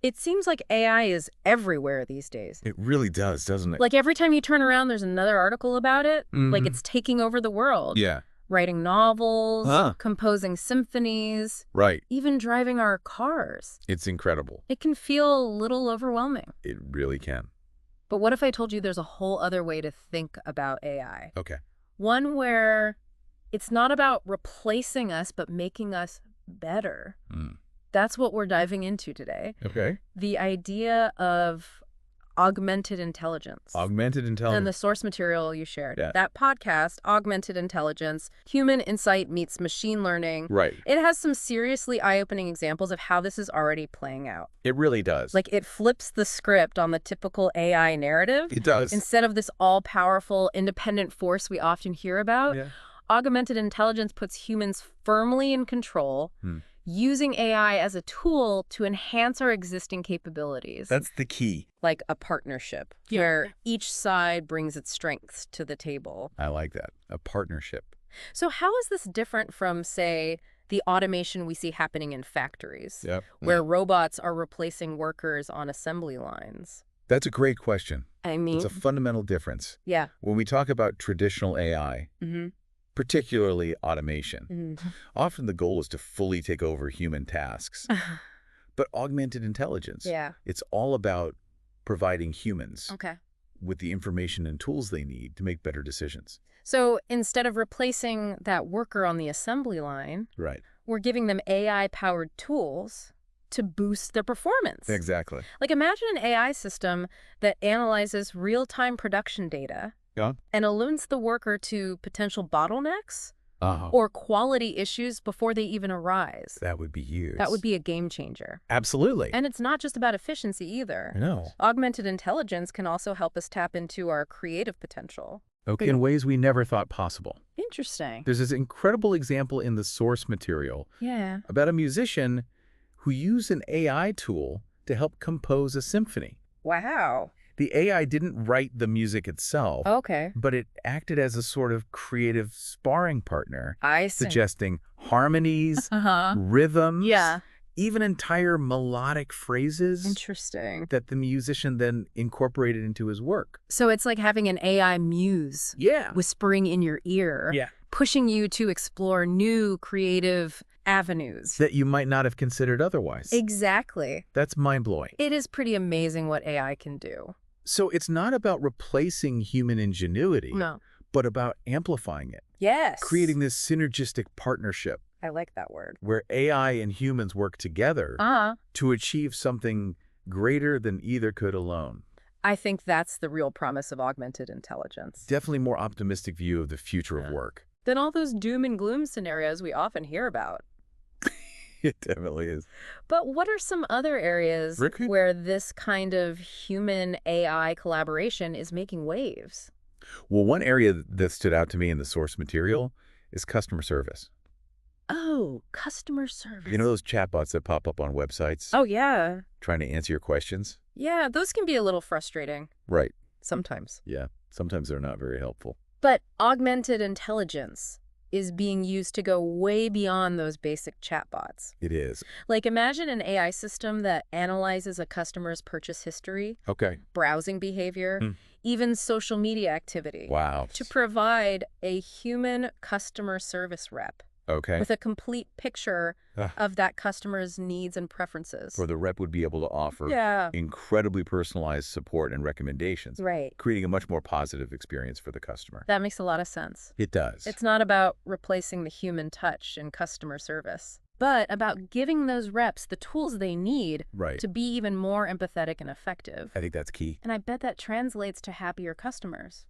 It seems like AI is everywhere these days. It really does, doesn't it? Like every time you turn around, there's another article about it. Like it's taking over the world. Yeah. Writing novels, Huh. composing symphonies, Right. even driving our cars. It's incredible. It can feel a little overwhelming. It really can. But what if I told you there's a whole other way to think about AI? Okay. One where it's not about replacing us, but making us better. That's what we're diving into today. Okay. The idea of augmented intelligence. Augmented intelligence. And the source material you shared. Yeah. That podcast, Augmented Intelligence, Human Insight Meets Machine Learning. Right. It has some seriously eye-opening examples of how this is already playing out. It really does. Like it flips the script on the typical AI narrative. It does. Instead of this all-powerful, independent force we often hear about, augmented intelligence puts humans firmly in control, using AI as a tool to enhance our existing capabilities. That's the key. Like a partnership, where each side brings its strengths to the table. I like that. A partnership. So how is this different from, say, the automation we see happening in factories, where robots are replacing workers on assembly lines? That's a great question. I mean, It's a fundamental difference. Yeah. When we talk about traditional AI, particularly automation, often the goal is to fully take over human tasks. But augmented intelligence, it's all about providing humans with the information and tools they need to make better decisions. So instead of replacing that worker on the assembly line, we're giving them AI-powered tools to boost their performance. Exactly. Like imagine an AI system that analyzes real-time production data and alerts the worker to potential bottlenecks or quality issues before they even arise. That would be huge. That would be a game changer. Absolutely. And it's not just about efficiency either. No. Augmented intelligence can also help us tap into our creative potential. In ways we never thought possible. Interesting. There's this incredible example in the source material about a musician who used an AI tool to help compose a symphony. Wow. The AI didn't write the music itself, but it acted as a sort of creative sparring partner, suggesting harmonies, rhythms, even entire melodic phrases that the musician then incorporated into his work. So it's like having an AI muse whispering in your ear, pushing you to explore new creative avenues that you might not have considered otherwise. Exactly. That's mind-blowing. It is pretty amazing what AI can do. So it's not about replacing human ingenuity, but about amplifying it. Yes. Creating this synergistic partnership. I like that word. Where AI and humans work together to achieve something greater than either could alone. I think that's the real promise of augmented intelligence. Definitely more optimistic view of the future of work than all those doom and gloom scenarios we often hear about. It definitely is. But what are some other areas where this kind of human-AI collaboration is making waves? Well, one area that stood out to me in the source material is customer service. Oh, customer service. You know those chatbots that pop up on websites? Oh, yeah. Trying to answer your questions? Yeah, those can be a little frustrating. Right. Sometimes. Yeah, sometimes they're not very helpful. But augmented intelligence is being used to go way beyond those basic chatbots. It is. Like imagine an AI system that analyzes a customer's purchase history, browsing behavior, even social media activity. Wow. To provide a human customer service rep. With a complete picture of that customer's needs and preferences. Where the rep would be able to offer incredibly personalized support and recommendations. Creating a much more positive experience for the customer. That makes a lot of sense. It does. It's not about replacing the human touch in customer service, but about giving those reps the tools they need to be even more empathetic and effective. I think that's key. And I bet that translates to happier customers.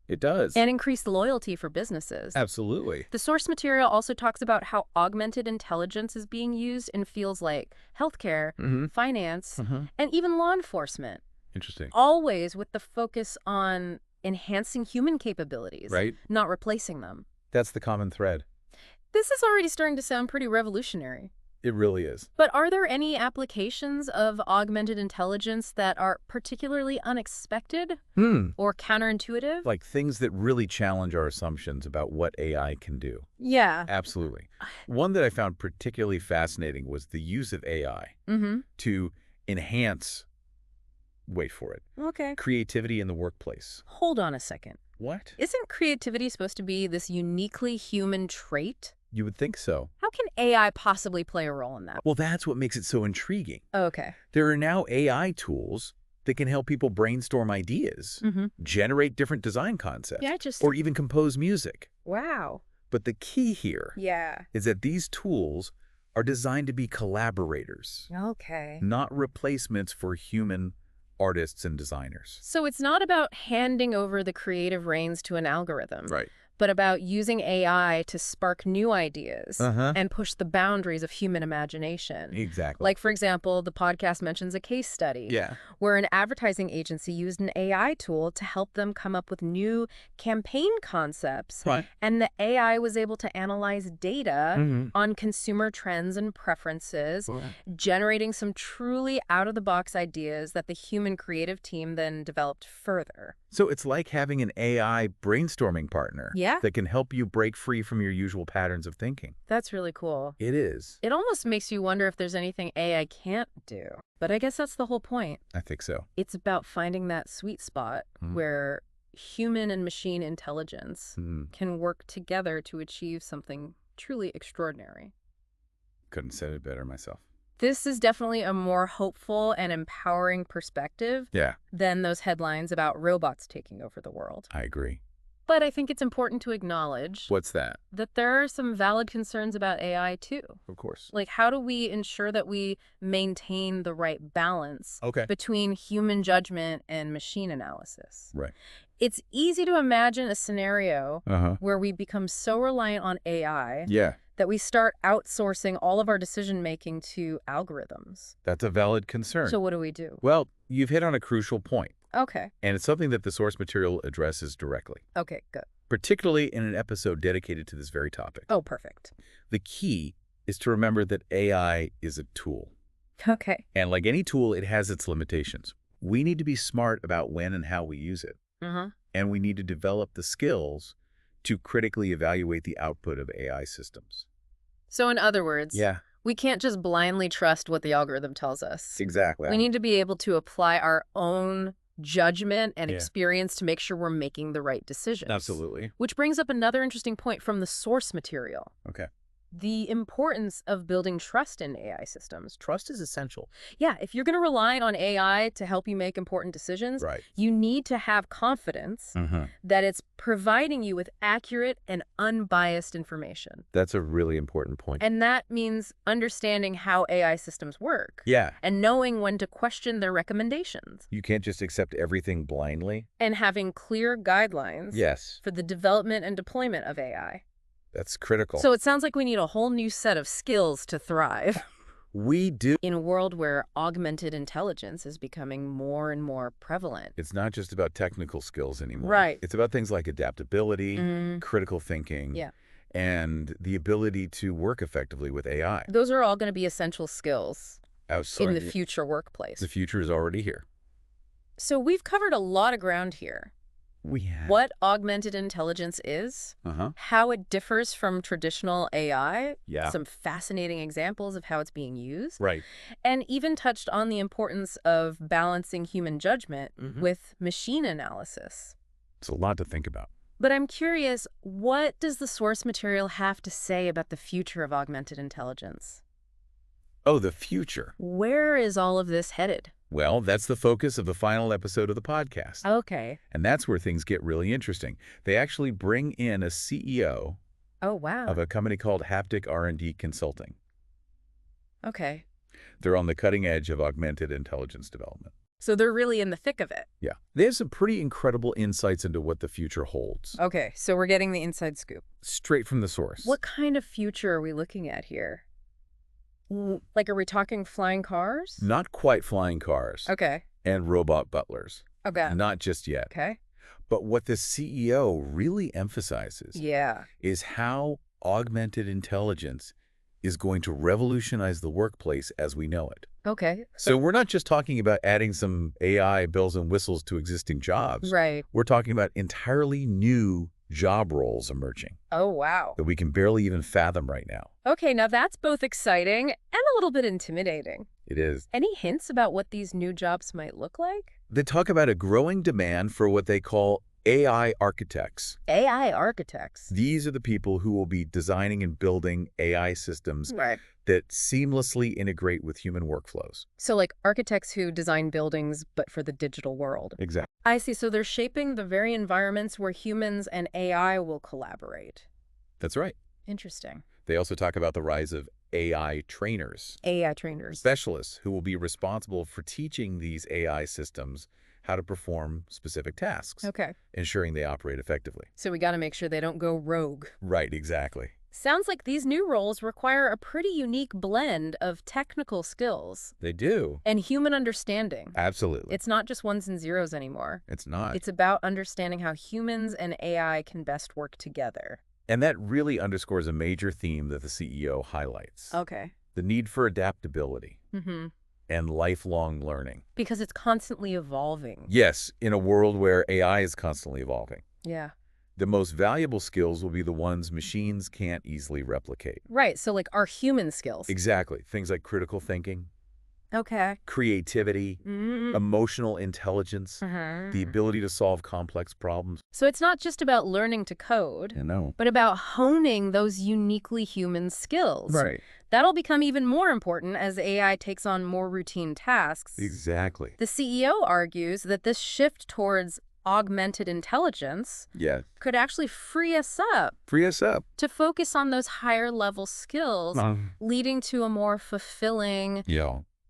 It does. And increased loyalty for businesses. Absolutely. The source material also talks about how augmented intelligence is being used in fields like healthcare, finance, and even law enforcement. Interesting. Always with the focus on enhancing human capabilities, not replacing them. That's the common thread. This is already starting to sound pretty revolutionary. It really is. But are there any applications of augmented intelligence that are particularly unexpected or counterintuitive? Like things that really challenge our assumptions about what AI can do. Yeah. Absolutely. One that I found particularly fascinating was the use of AI to enhance, wait for it, Okay. creativity in the workplace. Hold on a second. What? Isn't creativity supposed to be this uniquely human trait? You would think so. How can AI possibly play a role in that? Well, that's what makes it so intriguing. Okay. There are now AI tools that can help people brainstorm ideas, generate different design concepts, or even compose music. Wow. But the key here is that these tools are designed to be collaborators, not replacements for human artists and designers. So it's not about handing over the creative reins to an algorithm. Right. But about using AI to spark new ideas and push the boundaries of human imagination. Exactly. Like, for example, the podcast mentions a case study where an advertising agency used an AI tool to help them come up with new campaign concepts. Right. And the AI was able to analyze data on consumer trends and preferences, generating some truly out-of-the-box ideas that the human creative team then developed further. So it's like having an AI brainstorming partner that can help you break free from your usual patterns of thinking. That's really cool. It is. It almost makes you wonder if there's anything AI can't do. But I guess that's the whole point. I think so. It's about finding that sweet spot where human and machine intelligence can work together to achieve something truly extraordinary. Couldn't have said it better myself. This is definitely a more hopeful and empowering perspective than those headlines about robots taking over the world. I agree. But I think it's important to acknowledge What's that? That there are some valid concerns about AI too. Of course. Like, how do we ensure that we maintain the right balance between human judgment and machine analysis? Right. It's easy to imagine a scenario where we become so reliant on AI that we start outsourcing all of our decision-making to algorithms. That's a valid concern. So what do we do? Well, you've hit on a crucial point. Okay. And it's something that the source material addresses directly. Okay, good. Particularly in an episode dedicated to this very topic. Oh, perfect. The key is to remember that AI is a tool. Okay. And like any tool, it has its limitations. We need to be smart about when and how we use it. And we need to develop the skills to critically evaluate the output of AI systems. So in other words, we can't just blindly trust what the algorithm tells us. Exactly. We need to be able to apply our own judgment and experience to make sure we're making the right decisions. Absolutely. Which brings up another interesting point from the source material. Okay. The importance of building trust in AI systems. Trust is essential. Yeah, if you're going to rely on AI to help you make important decisions, you need to have confidence that it's providing you with accurate and unbiased information. That's a really important point. And that means understanding how AI systems work. Yeah. And knowing when to question their recommendations. You can't just accept everything blindly. And having clear guidelines for the development and deployment of AI. That's critical. So it sounds like we need a whole new set of skills to thrive. We do. In a world where augmented intelligence is becoming more and more prevalent. It's not just about technical skills anymore. Right. It's about things like adaptability, critical thinking, and the ability to work effectively with AI. Those are all going to be essential skills in the future workplace. The future is already here. So we've covered a lot of ground here. We have. What augmented intelligence is, how it differs from traditional AI, some fascinating examples of how it's being used, and even touched on the importance of balancing human judgment with machine analysis. It's a lot to think about. But I'm curious, what does the source material have to say about the future of augmented intelligence? Oh, the future. Where is all of this headed? Well, that's the focus of the final episode of the podcast. Okay. And that's where things get really interesting. They actually bring in a CEO of a company called Haptic R&D Consulting. Okay. They're on the cutting edge of augmented intelligence development. So they're really in the thick of it. Yeah. They have some pretty incredible insights into what the future holds. Okay, so we're getting the inside scoop. Straight from the source. What kind of future are we looking at here? Like, are we talking flying cars? Not quite flying cars. Okay. And robot butlers. Okay. Not just yet. Okay. But what the CEO really emphasizes is how augmented intelligence is going to revolutionize the workplace as we know it. Okay. So we're not just talking about adding some AI bells and whistles to existing jobs. Right. We're talking about entirely new job roles emerging. Oh, wow. That we can barely even fathom right now. Okay, now that's both exciting and a little bit intimidating. It is. Any hints about what these new jobs might look like? They talk about a growing demand for what they call AI architects. AI architects? These are the people who will be designing and building AI systems that seamlessly integrate with human workflows. So like architects who design buildings, but for the digital world. Exactly. I see. So they're shaping the very environments where humans and AI will collaborate. That's right. Interesting. They also talk about the rise of AI trainers. AI trainers. Specialists who will be responsible for teaching these AI systems how to perform specific tasks. Okay. Ensuring they operate effectively. So we got to make sure they don't go rogue. Right, exactly. Sounds like these new roles require a pretty unique blend of technical skills. They do. And human understanding. Absolutely. It's not just ones and zeros anymore. It's not. It's about understanding how humans and AI can best work together. And that really underscores a major theme that the CEO highlights. Okay. The need for adaptability and lifelong learning. Because it's constantly evolving. Yes, in a world where AI is constantly evolving. Yeah. The most valuable skills will be the ones machines can't easily replicate. Right, so like our human skills. Exactly. Things like critical thinking. Okay. Creativity, emotional intelligence, the ability to solve complex problems. So it's not just about learning to code, but about honing those uniquely human skills. Right. That'll become even more important as AI takes on more routine tasks. Exactly. The CEO argues that this shift towards augmented intelligence could actually free us up to focus on those higher level skills, leading to a more fulfilling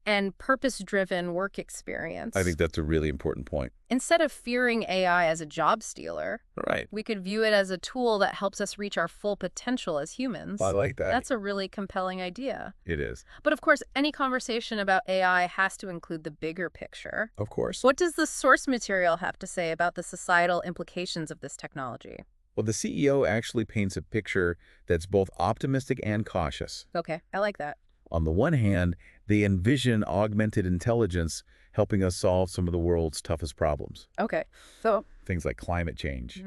and purpose-driven work experience. I think that's a really important point. Instead of fearing AI as a job stealer, we could view it as a tool that helps us reach our full potential as humans. I like that. That's a really compelling idea. It is. But of course, any conversation about AI has to include the bigger picture. Of course. What does the source material have to say about the societal implications of this technology? Well, the CEO actually paints a picture that's both optimistic and cautious. Okay, I like that. On the one hand, they envision augmented intelligence helping us solve some of the world's toughest problems. Okay, so things like climate change,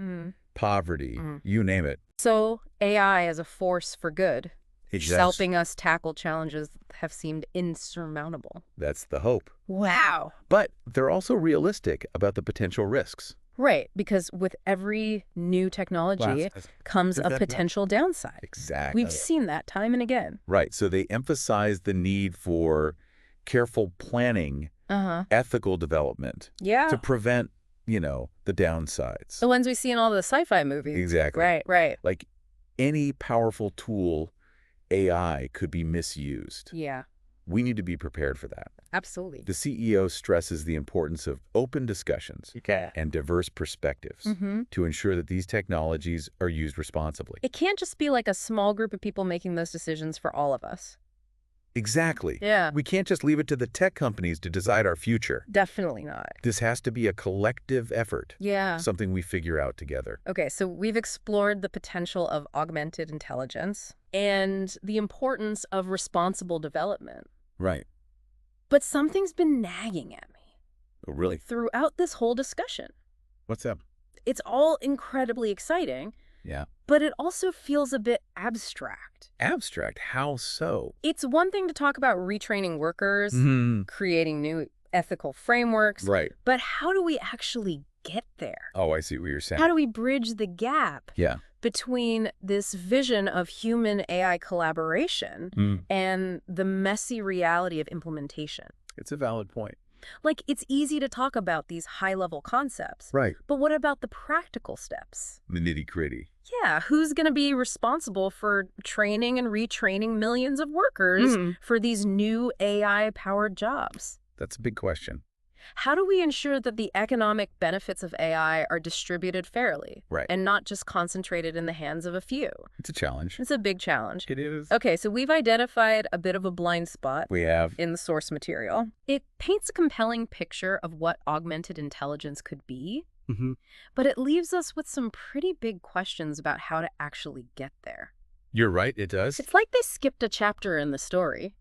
poverty, you name it. So AI as a force for good, Exactly. helping us tackle challenges that have seemed insurmountable. That's the hope. Wow. But they're also realistic about the potential risks. Right, because with every new technology comes a potential downside. Exactly. We've seen that time and again. Right, so they emphasize the need for careful planning, ethical development to prevent, the downsides. The ones we see in all the sci-fi movies. Exactly. Right. Like any powerful tool, AI could be misused. Yeah. We need to be prepared for that. Absolutely. The CEO stresses the importance of open discussions and diverse perspectives to ensure that these technologies are used responsibly. It can't just be like a small group of people making those decisions for all of us. Exactly. Yeah. We can't just leave it to the tech companies to decide our future. Definitely not. This has to be a collective effort. Yeah. Something we figure out together. Okay, so we've explored the potential of augmented intelligence and the importance of responsible development. Right. But something's been nagging at me. Oh, really? Throughout this whole discussion. What's up? It's all incredibly exciting. Yeah. But it also feels a bit abstract. Abstract? How so? It's one thing to talk about retraining workers, creating new ethical frameworks. Right. But how do we actually get there? Oh, I see what you're saying. How do we bridge the gap between this vision of human AI collaboration and the messy reality of implementation? It's a valid point. Like, it's easy to talk about these high-level concepts. Right. But what about the practical steps? The nitty-gritty. Yeah, who's going to be responsible for training and retraining millions of workers for these new AI-powered jobs? That's a big question. How do we ensure that the economic benefits of AI are distributed fairly? Right. And not just concentrated in the hands of a few? It's a challenge. It's a big challenge. It is. Okay, so we've identified a bit of a blind spot. We have. In the source material. It paints a compelling picture of what augmented intelligence could be, but it leaves us with some pretty big questions about how to actually get there. You're right, it does. It's like they skipped a chapter in the story.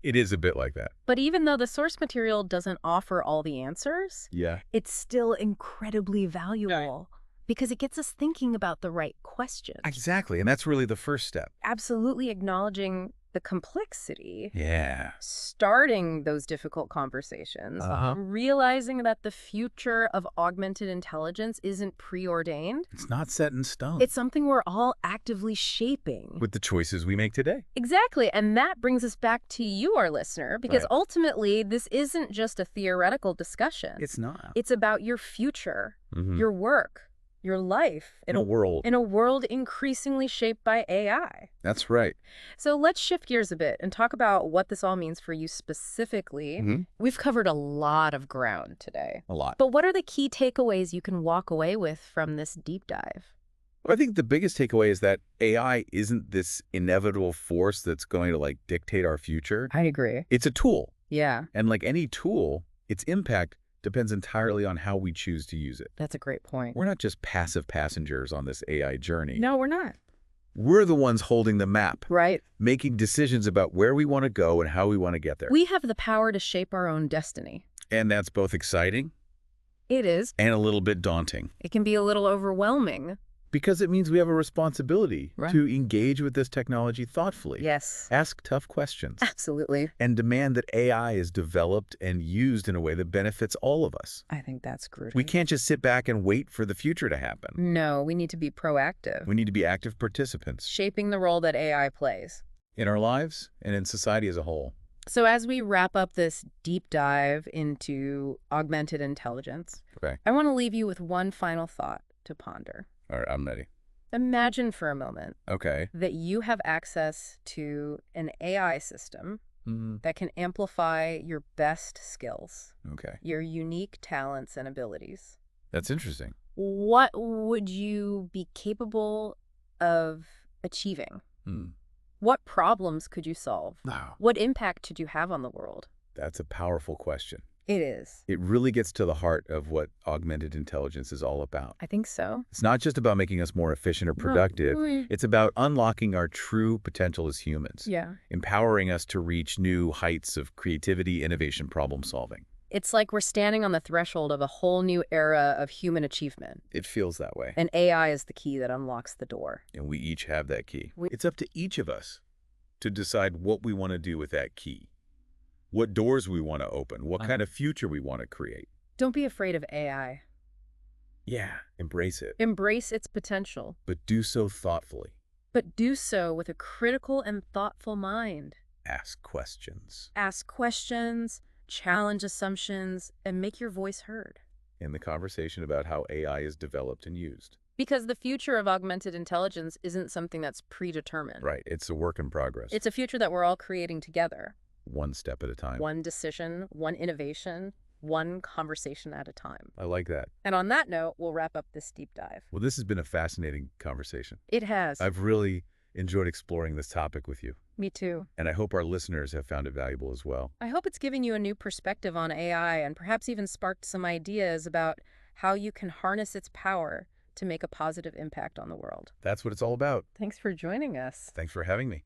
It is a bit like that. But even though the source material doesn't offer all the answers, it's still incredibly valuable because it gets us thinking about the right questions. Exactly, and that's really the first step. Absolutely acknowledging the complexity. Yeah. Starting those difficult conversations, realizing that the future of augmented intelligence isn't preordained. It's not set in stone. It's something we're all actively shaping. With the choices we make today. Exactly. And that brings us back to you, our listener, because ultimately, this isn't just a theoretical discussion. It's not. It's about your future, your work, your life In a world increasingly shaped by AI. That's right. So let's shift gears a bit and talk about what this all means for you specifically. We've covered a lot of ground today. A lot. But what are the key takeaways you can walk away with from this deep dive? Well, I think the biggest takeaway is that AI isn't this inevitable force that's going to dictate our future. I agree. It's a tool. Yeah. And like any tool, its impact depends entirely on how we choose to use it. That's a great point. We're not just passive passengers on this AI journey. No, we're not. We're the ones holding the map. Right. Making decisions about where we want to go and how we want to get there. We have the power to shape our own destiny. And that's both exciting. It is. And a little bit daunting. It can be a little overwhelming. Because it means we have a responsibility to engage with this technology thoughtfully. Yes. Ask tough questions. Absolutely. And demand that AI is developed and used in a way that benefits all of us. I think that's crucial. We can't just sit back and wait for the future to happen. No, we need to be proactive. We need to be active participants. Shaping the role that AI plays. In our lives and in society as a whole. So as we wrap up this deep dive into augmented intelligence, I want to leave you with one final thought to ponder. All right, I'm ready. Imagine for a moment that you have access to an AI system that can amplify your best skills, your unique talents and abilities. That's interesting. What would you be capable of achieving? What problems could you solve? Wow. What impact could you have on the world? That's a powerful question. It is. It really gets to the heart of what augmented intelligence is all about. I think so. It's not just about making us more efficient or productive. It's about unlocking our true potential as humans. Yeah. Empowering us to reach new heights of creativity, innovation, problem solving. It's like we're standing on the threshold of a whole new era of human achievement. It feels that way. And AI is the key that unlocks the door. And we each have that key. It's up to each of us to decide what we want to do with that key. What doors we want to open, what kind of future we want to create. Don't be afraid of AI. Yeah, embrace it. Embrace its potential. But do so thoughtfully. But do so with a critical and thoughtful mind. Ask questions. Ask questions, challenge assumptions, and make your voice heard. In the conversation about how AI is developed and used. Because the future of augmented intelligence isn't something that's predetermined. Right, it's a work in progress. It's a future that we're all creating together. One step at a time. One decision, one innovation, one conversation at a time. I like that. And on that note, we'll wrap up this deep dive. Well, this has been a fascinating conversation. It has. I've really enjoyed exploring this topic with you. Me too. And I hope our listeners have found it valuable as well. I hope it's given you a new perspective on AI and perhaps even sparked some ideas about how you can harness its power to make a positive impact on the world. That's what it's all about. Thanks for joining us. Thanks for having me.